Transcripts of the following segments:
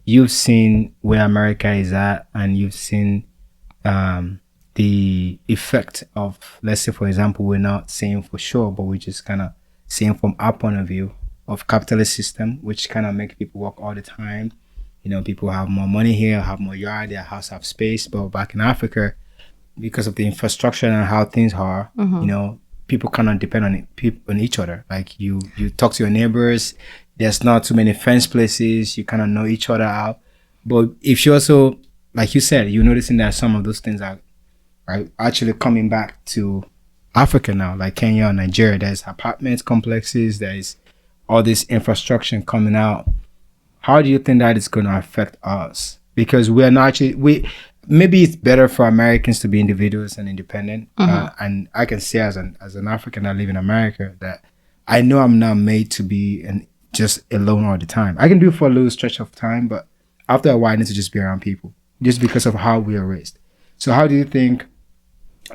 you've seen where America is at, and you've seen the effect of, let's say, for example, we're not saying for sure, but we're just kind of saying from our point of view of capitalist system, which kind of make people work all the time. People have more money here, have more yard, their house have space. But back in Africa, because of the infrastructure and how things are, people cannot depend on each other. Like you talk to your neighbors, there's not too many fence places, you kind of know each other out. But if you also, like you said, you're noticing that some of those things are actually coming back to Africa now, like Kenya or Nigeria. There's apartment complexes, there's all this infrastructure coming out. How do you think that is going to affect us? Because we're not actually, maybe it's better for Americans to be individuals and independent. And I can say as an African that live in America that I know I'm not made to be just alone all the time. I can do it for a little stretch of time, but after a while I need to just be around people just because of how we are raised. So how do you think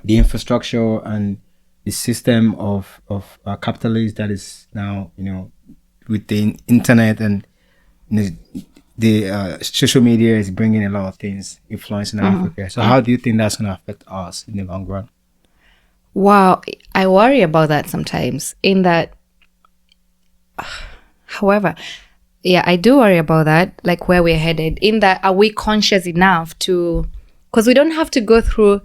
the infrastructure and the system of capitalism that is now, with the internet and the social media is bringing a lot of things influencing Africa. So how do you think that's going to affect us in the long run? Wow, I worry about that sometimes. In that, however, yeah, I do worry about that, like where we're headed. In that, are we conscious enough to, because we don't have to go through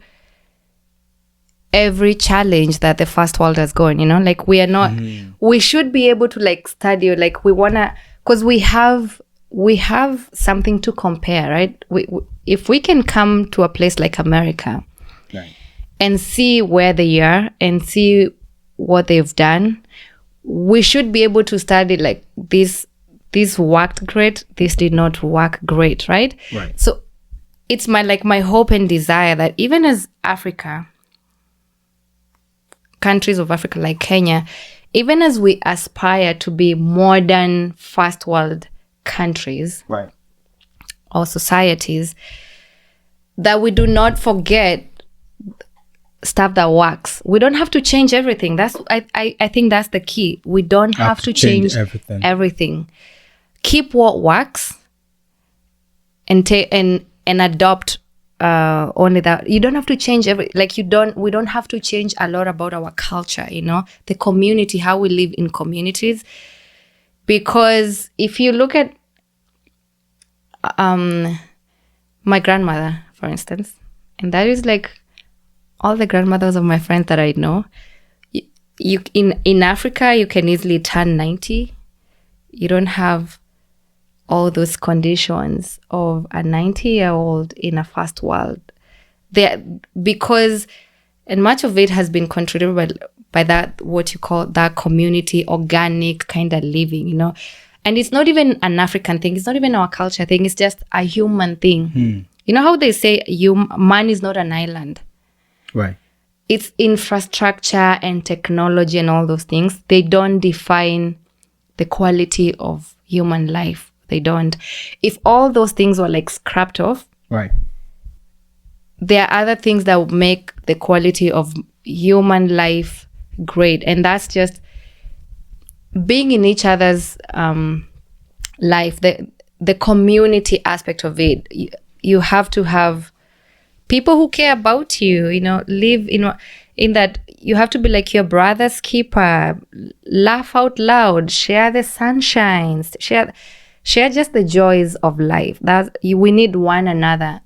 every challenge that the first world has gone, like we are not, we should be able to like study, like we want to, because we have something to compare, right? If we can come to a place like America, right, and see where they are and see what they've done, we should be able to study like this worked great, this did not work great, right? Right. So it's my hope and desire that even as countries of Africa like Kenya, even as we aspire to be modern first world countries, right, or societies, that we do not forget stuff that works. We don't have to change everything. That's I think that's the key. We don't have to change everything. Keep what works and adopt only that. You don't have to change we don't have to change a lot about our culture, the community, how we live in communities. Because if you look at my grandmother, for instance, and that is like all the grandmothers of my friends that I know, you in Africa, you can easily turn 90. You don't have all those conditions of a 90-year-old in a first world. Because much of it has been contributed by that, what you call that community, organic kind of living, And it's not even an African thing. It's not even our culture thing. It's just a human thing. You know how they say man is not an island? Right. It's infrastructure and technology and all those things. They don't define the quality of human life. They don't. If all those things were like scrapped off, right, there are other things that would make the quality of human life great. And that's just being in each other's life, the community aspect of it. You have to have people who care about you, live in that. You have to be like your brother's keeper, laugh out loud, share the sunshines, share just the joys of life. We need one another.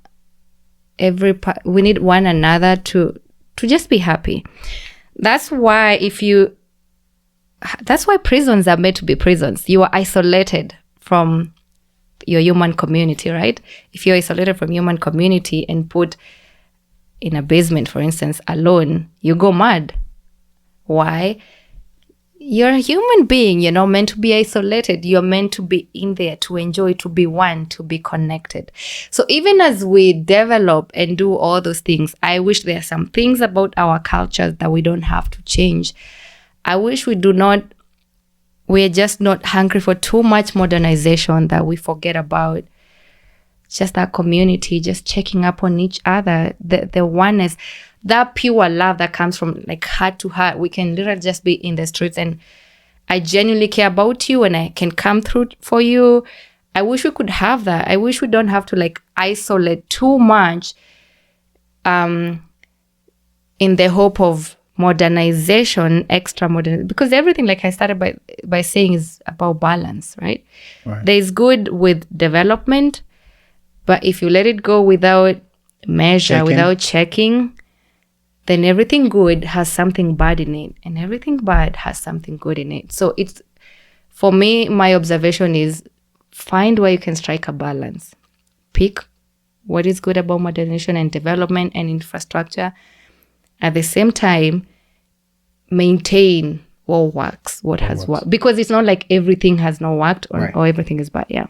We need one another to just be happy. That's why prisons are made to be prisons. You are isolated from your human community, right? If you're isolated from human community and put in a basement, for instance, alone, you go mad. Why? You're a human being, meant to be isolated. You're meant to be in there, to enjoy, to be one, to be connected. So even as we develop and do all those things, I wish there are some things about our culture that we don't have to change. I wish we're just not hungry for too much modernization that we forget about just that community, just checking up on each other, the oneness, that pure love that comes from like heart to heart. We can literally just be in the streets and I genuinely care about you and I can come through for you. I wish we could have that. I wish we don't have to like isolate too much in the hope of modernization, extra modern, because everything, like I started by saying, is about balance, right? There's good with development, but if you let it go without measure, without checking, then everything good has something bad in it, and everything bad has something good in it. So it's, for me, my observation is find where you can strike a balance. Pick what is good about modernization and development and infrastructure. At the same time, maintain what works, what has worked. Because it's not like everything has not worked or everything is bad. Yeah.